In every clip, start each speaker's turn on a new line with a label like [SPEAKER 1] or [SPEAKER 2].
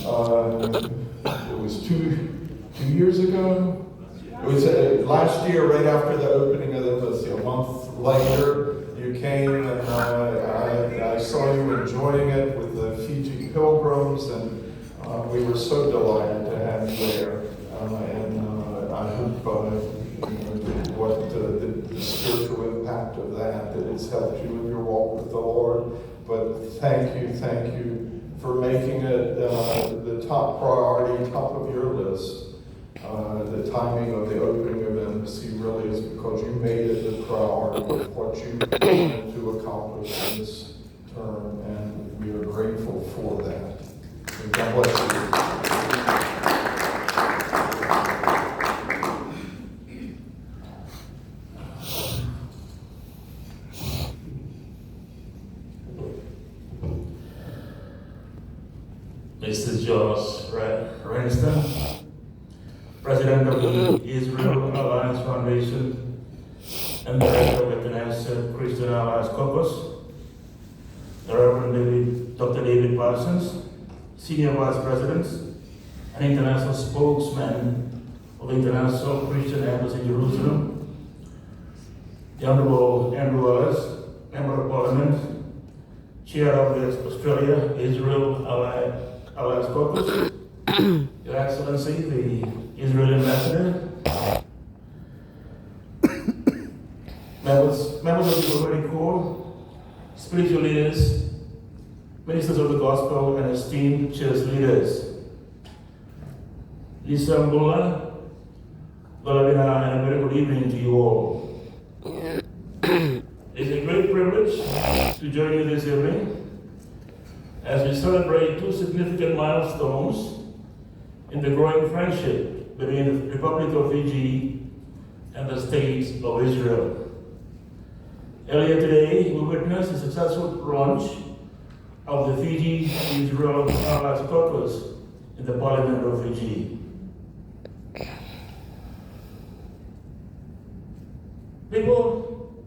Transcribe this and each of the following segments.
[SPEAKER 1] It was two years ago. It was last year, right after the opening of the embassy. A month later, you came, and I saw you enjoying it with the Fiji pilgrims, and we were so delighted to have you there. And I hope what the spiritual impact of that it's helped you in your walk with the Lord. But thank you for making it the top priority, top of your list. The timing of the opening of the embassy really is because you made it the priority of what you wanted to accomplish in this term, and we are grateful for that. And God bless you.
[SPEAKER 2] Mr. George Renston, President of the Israel Alliance Foundation and Director of International Christian Alliance Caucus, the Reverend Dr. David Parsons, Senior Vice President and International Spokesman of the International Christian Embassy in Jerusalem, the Honorable Andrew Wallace, Member of Parliament, Chair of the Australia-Israel Alliance Caucus, Your Excellency, the Israeli Ambassador, members of the Diplomatic Corps, spiritual leaders, ministers of the gospel, and esteemed church leaders. Lisa Mbula, Golavina, and a very good evening to you all. It's a great privilege to join you this evening as we celebrate two significant milestones in the growing friendship between the Republic of Fiji and the State of Israel. Earlier today, we witnessed the successful launch of the Fiji-Israel Alliance Caucus in the Parliament of Fiji. People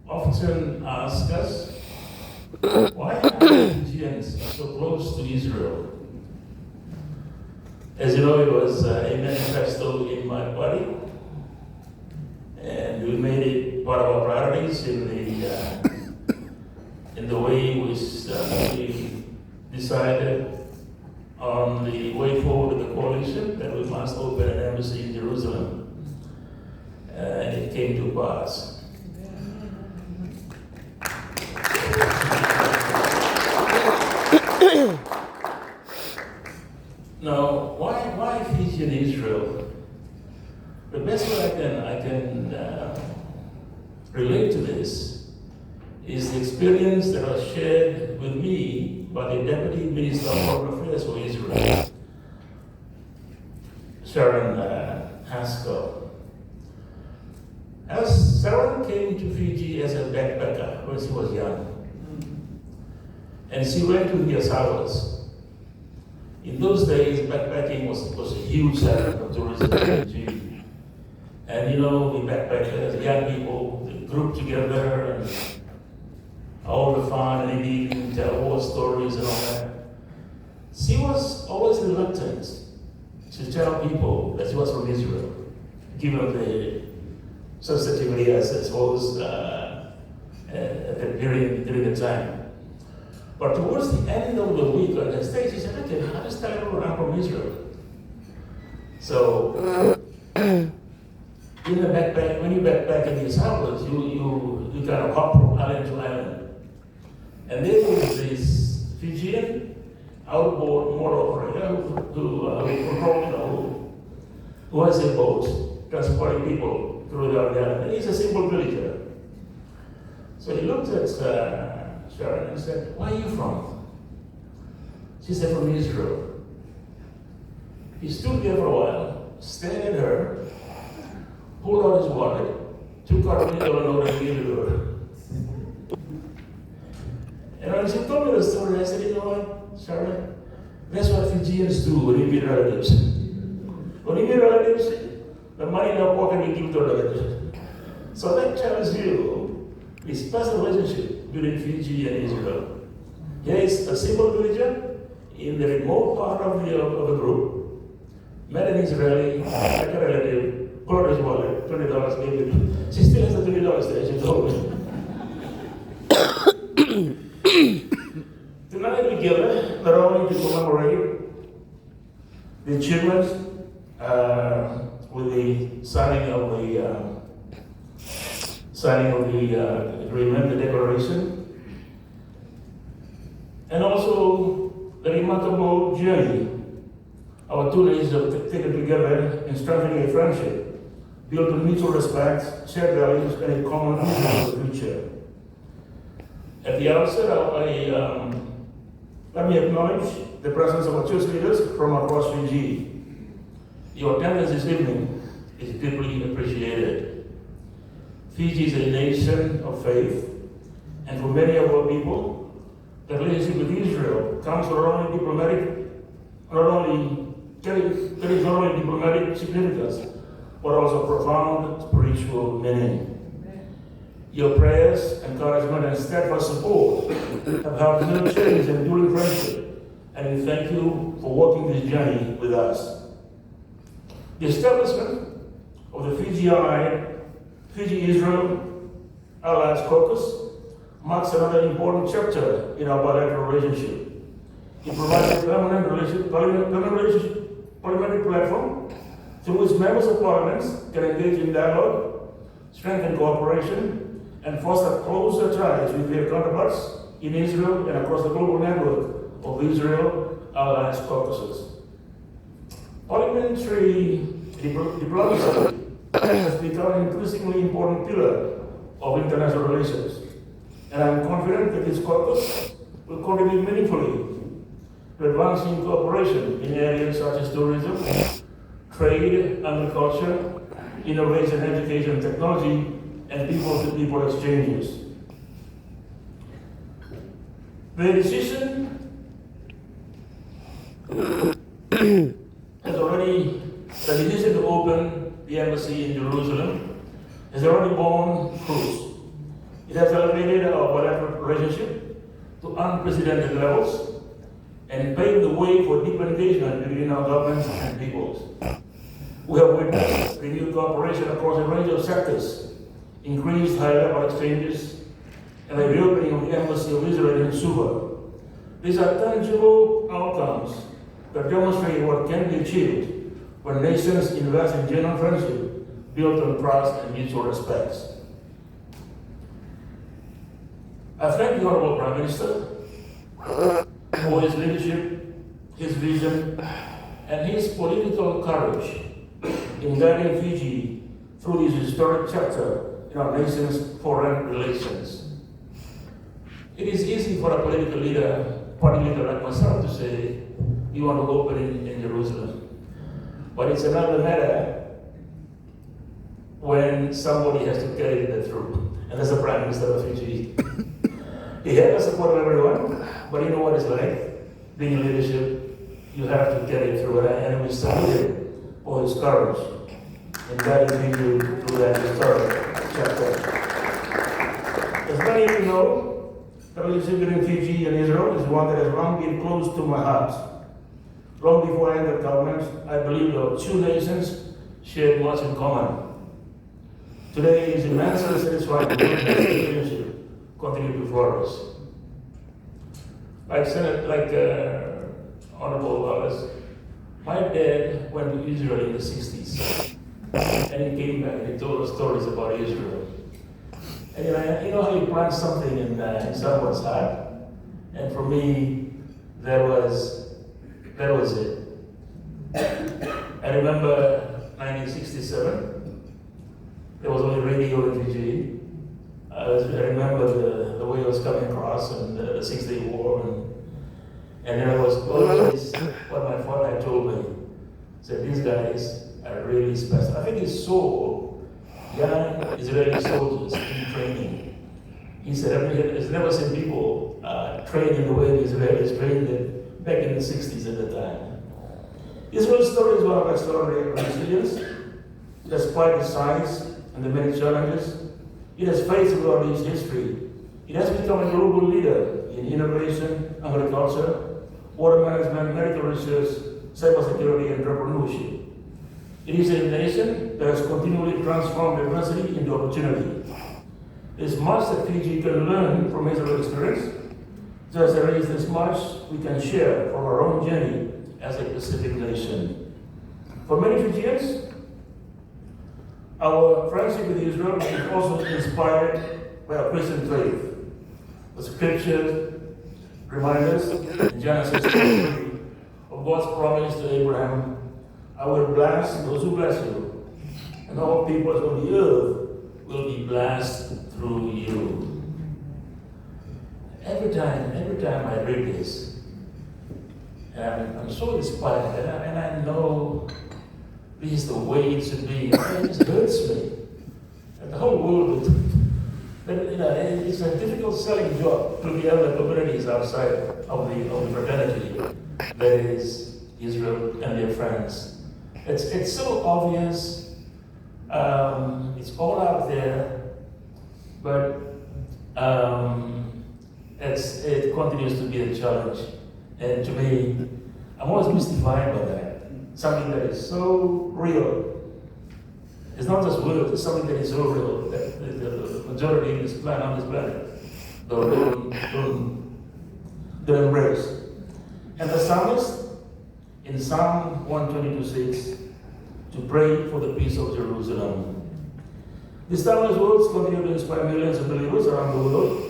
[SPEAKER 2] often ask us, why are Fijians so close to Israel? As you know, it was a manifesto in my party, and we made it part of our priorities in the way we decided on the way forward of the coalition that we must open an embassy in Jerusalem, and it came to pass. Now, why Fiji and Israel? The best way I can relate to this is the experience that was shared with me by the Deputy Minister of Foreign Affairs for Israel, Sharon Haskell. As Sharon came to Fiji as a backpacker when she was young, and she went to the Azores. In those days, backpacking was a huge segment of tourism in Fiji. And you know, the backpackers, young people, they grouped together and all the fun and eating, tell war stories and all that. She was always reluctant to tell people that she was from Israel, given the sensitivity, I suppose, at the period during the time. But towards the end of the week on the stage, she said, okay, I'll just tell everyone I'm from Israel. So, in the backpack, when you backpack in these houses, you kind of hop from island to island. And there was this Fijian outboard motor operator who has a boat transporting people through the island. And he's a simple villager. So he looked at Sharon and said, where are you from? She said, from Israel. He stood there for a while, stared at her, pulled out his wallet, took out $1 note and gave it to her. And when she told me the story, I said, you know what, Sharon, that's what Fijians do when you meet relatives. When you meet relatives, the money in your pocket we give to relatives. So that tells you the special relationship between Fiji and Israel. Here is a simple villager in the remote part of the group, met an Israeli, like a relative, pulled out his wallet, $20, gave it. She still has the $20 there, she told me. Tonight we gather not only to commemorate the achievements with the signing of the agreement, the declaration, and also the remarkable journey our two nations have taken together in strengthening a friendship built on mutual respect, shared values, and a common vision for the future. At the outset, let me acknowledge the presence of our church leaders from across Fiji. Your attendance this evening is deeply appreciated. Fiji is a nation of faith, and for many of our people, the relationship with Israel comes not only carries not only diplomatic significance, but also profound spiritual meaning. Your prayers, encouragement, and steadfast support have helped nurture this enduring friendship, and we thank you for walking this journey with us. The establishment of the Fiji-Israel Alliance Caucus marks another important chapter in our bilateral relationship. It provides a parliamentary platform through which members of parliaments can engage in dialogue, strengthen cooperation, and foster closer ties with their counterparts in Israel and across the global network of Israel Alliance Caucuses. Parliamentary diplomacy has become an increasingly important pillar of international relations, and I'm confident that this caucus will contribute meaningfully to advancing cooperation in areas such as tourism, trade, agriculture, innovation, education, technology, and people-to-people exchanges. The decision to open the embassy in Jerusalem has already borne fruits. It has elevated our bilateral relationship to unprecedented levels and paved the way for deep engagement between our governments and peoples. We have witnessed renewed cooperation across a range of sectors, increased high-level exchanges, and the reopening of the Embassy of Israel in Suva. These are tangible outcomes that demonstrate what can be achieved when nations invest in genuine friendship built on trust and mutual respect. I thank the Honorable Prime Minister for his leadership, his vision, and his political courage in guiding Fiji through this historic chapter in our nation's foreign relations. It is easy for a political leader, party leader like myself, to say, we want to open in Jerusalem. But it's another matter when somebody has to carry that through. And that's the Prime Minister of Fiji. He had the support of everyone, but you know what it's like. Being in leadership, you have to carry it through. And we salute him for his courage in guiding you through that historic chapter. As many of you know, the relationship between Fiji and Israel is one that has long been close to my heart. Long before I entered government, I believed our two nations shared much in common. Today it is immensely satisfying to build this relationship continue to flourish. Honorable Wallace, my dad went to Israel in the 60s, and he came back and he told us stories about Israel. And you know how you plant something in someone's heart? And for me, that was it. I remember 1967, there was only radio in Fiji. I remember the way it was coming across and the 6-Day War. And then I was always, what my father had told me, said these guys are really special. I think he saw young Israeli soldiers in training. He said, he's never seen people trained in the way the Israelis trained them back in the 60s at the time. Israel's story is one of extraordinary resilience. Despite the size and the many challenges, it has faced throughout its history. It has become a global leader in innovation, agriculture, water management, medical research, cybersecurity, and entrepreneurship. It is a nation that has continually transformed adversity into opportunity. There's much that Fiji can learn from Israel's experience. Just there is this much we can share from our own journey as a Pacific nation. For many Fijians, our friendship with Israel is also inspired by our Christian faith. The scriptures remind us in Genesis 3 of God's promise to Abraham, I will bless those who bless you, and all peoples on the earth will be blessed through you. Every time I read this, and I'm so inspired, and I know this is the way it should be. It just hurts me. And the whole world, it's a difficult selling job to the other communities outside of the fraternity that is Israel and their friends. It's so obvious. It's all out there, but it continues to be a challenge. And to me, I'm always mystified by that. Something that is so real. It's not just words, it's something that is so real that the majority of this planet, on this planet, don't embrace. And the psalmist, in Psalm 122:6, to pray for the peace of Jerusalem. The psalmist's words continue to inspire millions of believers around the world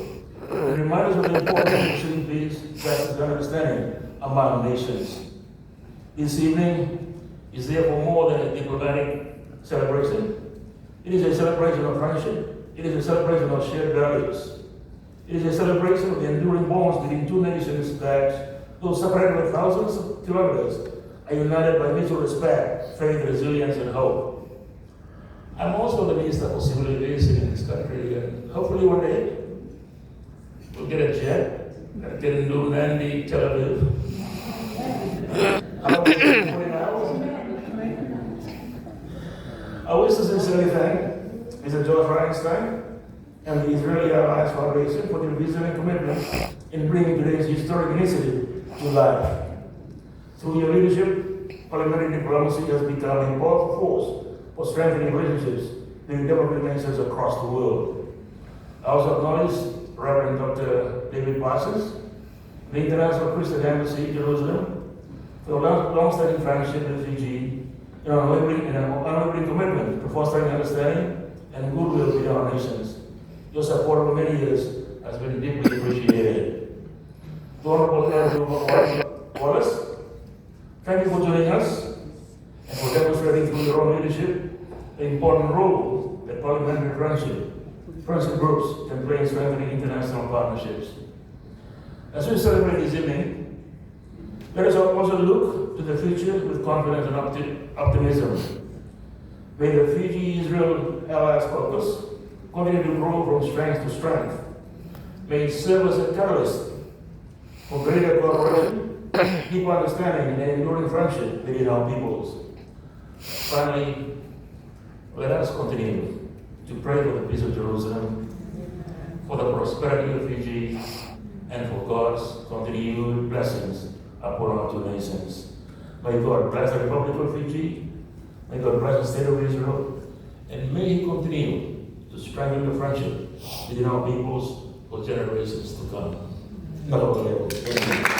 [SPEAKER 2] and remind us of the importance of pursuing peace, justice, and understanding among nations. This evening is therefore more than a diplomatic celebration. It is a celebration of friendship. It is a celebration of shared values. It is a celebration of the enduring bonds between two nations that, though separated by thousands of kilometers, are united by mutual respect, faith, resilience, and hope. I'm also the Minister for Civil Aviation in this country, and hopefully one day we'll get a jet that can do Nandi, Tel Aviv. How about 40 hours? I wish to sincerely thank Mr. George Reinstein and the Israeli Alliance Foundation for their vision and commitment in bringing today's historic initiative to life. Through your leadership, parliamentary diplomacy has become a powerful force for strengthening relationships between developing nations across the world. I also acknowledge Reverend Dr. David Parsons, the International Christian Embassy, Jerusalem, for a long-standing friendship with Fiji and an unwavering commitment to fostering understanding and goodwill between our nations. Your support over many years has been deeply appreciated. To Honorable Andrew Wallace, thank you for joining us and for demonstrating through your own leadership the important role that parliamentary friendship groups can play in strengthening international partnerships. As we celebrate this evening, let us also look to the future with confidence and optimism. May the Fiji-Israel Alliance Caucus continue to grow from strength to strength. May it serve as a catalyst for greater cooperation, deep understanding, and enduring friendship between our peoples. Finally, let us continue to pray for the peace of Jerusalem, for the prosperity of Fiji, and for God's continued blessings upon our two nations. May God bless the Republic of Fiji, may God bless the state of Israel, and may He continue to strengthen the friendship between our peoples for generations to come. Thank you.